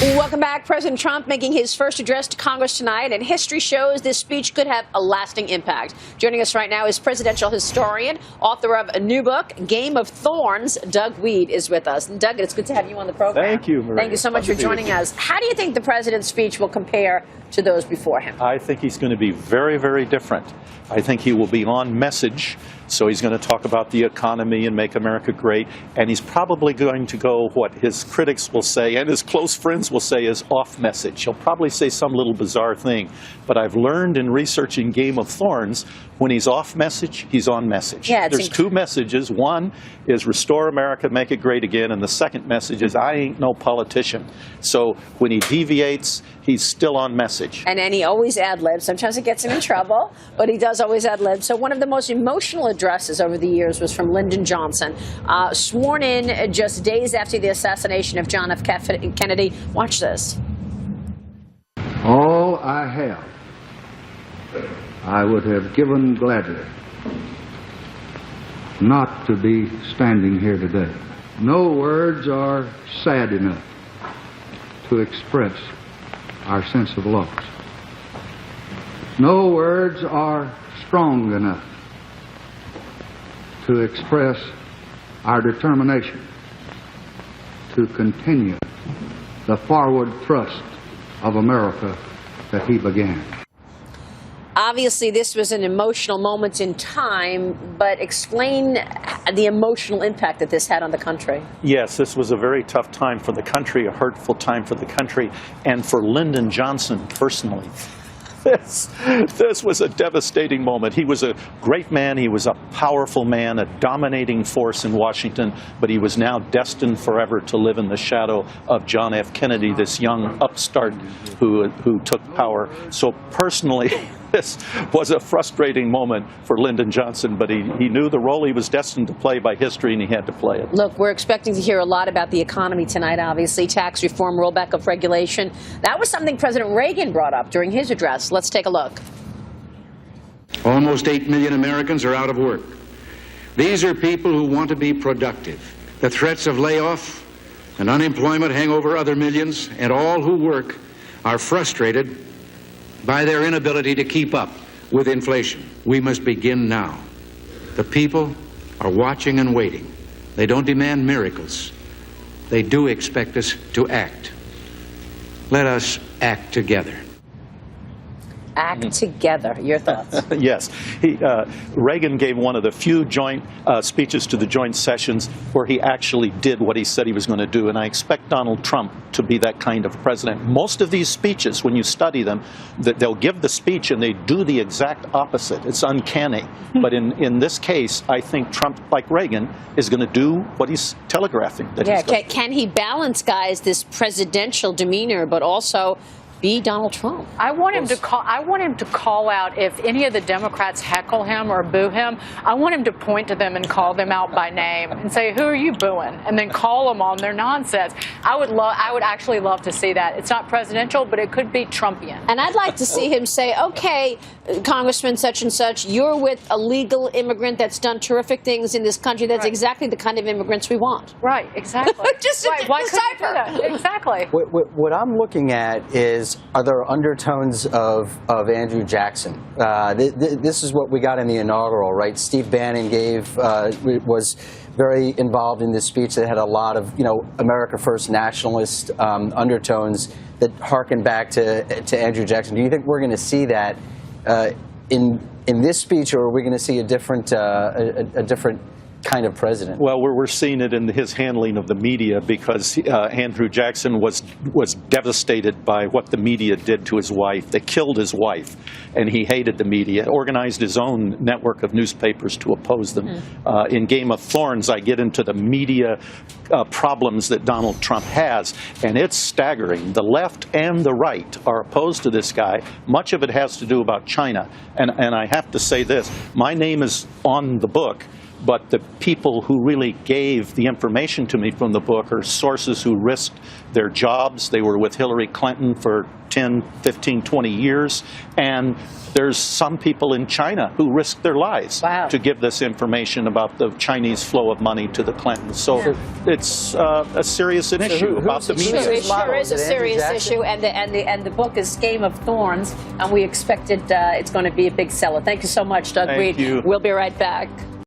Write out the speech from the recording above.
Welcome back. President Trump making his first address to Congress tonight, and history shows this speech could have a lasting impact. Joining us right now is presidential historian, author of a new book, Game of Thorns. Doug Wead is with us. And Doug, it's good to have you on the program. Thank you, Maria. Thank you so much for joining us. How do you think the president's speech will compare to those before him? I think he's going to be very, very different. I think he will be on message. So he's going to talk about the economy and make America great. And he's probably going to go what his critics will say and his close friends will say is off message. He'll probably say some little bizarre thing. But I've learned in researching Game of Thorns, when he's off message, he's on message. Yeah, there's two messages. One is restore America, make it great again. And the second message is I ain't no politician. So when he deviates, he's still on message. And he always ad-libs. Sometimes it gets him in trouble, but he does always ad-lib. So one of the most emotional addresses over the years was from Lyndon Johnson, sworn in just days after the assassination of John F. Kennedy. Watch this. All I have, I would have given gladly not to be standing here today. No words are sad enough to express our sense of loss. No words are strong enough to express our determination to continue the forward thrust of America that he began. Obviously, this was an emotional moment in time, but explain the emotional impact that this had on the country. Yes, this was a very tough time for the country, a hurtful time for the country, and for Lyndon Johnson personally. This was a devastating moment. He was a great man. He was a powerful man, a dominating force in Washington, but he was now destined forever to live in the shadow of John F. Kennedy, this young upstart who took power. So personally, this was a frustrating moment for Lyndon Johnson, but he knew the role he was destined to play by history, and he had to play it. Look, we're expecting to hear a lot about the economy tonight, obviously. Tax reform, rollback of regulation. That was something President Reagan brought up during his address. Let's take a look. Almost 8 million Americans are out of work. These are people who want to be productive. The threats of layoff and unemployment hang over other millions, and all who work are frustrated by their inability to keep up with inflation. We must begin now. The people are watching and waiting. They don't demand miracles. They do expect us to act. Let us act together. Act together. Your thoughts? Yes. Reagan gave one of the few joint speeches to the joint sessions where he actually did what he said he was going to do, and I expect Donald Trump to be that kind of president. Most of these speeches, when you study them, they'll give the speech and they do the exact opposite. It's uncanny. But in this case, I think Trump, like Reagan, is going to do what he's telegraphing. That he's going to. Can he balance, guys, this presidential demeanor, but also be Donald Trump? I want him to call out if any of the Democrats heckle him or boo him. I want him to point to them and call them out by name and say, "Who are you booing?" And then call them on their nonsense. I would actually love to see that. It's not presidential, but it could be Trumpian. And I'd like to see him say, "Okay, Congressman such and such, you're with a legal immigrant that's done terrific things in this country. That's exactly the kind of immigrants we want." Right, exactly. Just right. Why couldn't you do that? Exactly. What I'm looking at is, are there undertones of Andrew Jackson? This is what we got in the inaugural, right? Steve Bannon was very involved in this speech that had a lot of, America First nationalist undertones that harken back to Andrew Jackson. Do you think we're going to see that in this speech, or are we going to see a different kind of president? Well, we're seeing it in his handling of the media, because Andrew Jackson was devastated by what the media did to his wife. They killed his wife, and he hated the media, organized his own network of newspapers to oppose them. In Game of Thorns, I get into the media problems that Donald Trump has, and it's staggering. The left and the right are opposed to this guy. Much of it has to do about China, and I have to say this. My name is on the book, but the people who really gave the information to me from the book are sources who risked their jobs. They were with Hillary Clinton for 10, 15, 20 years. And there's some people in China who risked their lives to give this information about the Chinese flow of money to the Clintons. So it's a serious issue about the media. It sure is a serious issue, and the book is Game of Thorns, and we expect it's going to be a big seller. Thank you so much, Doug Wead. You. We'll be right back.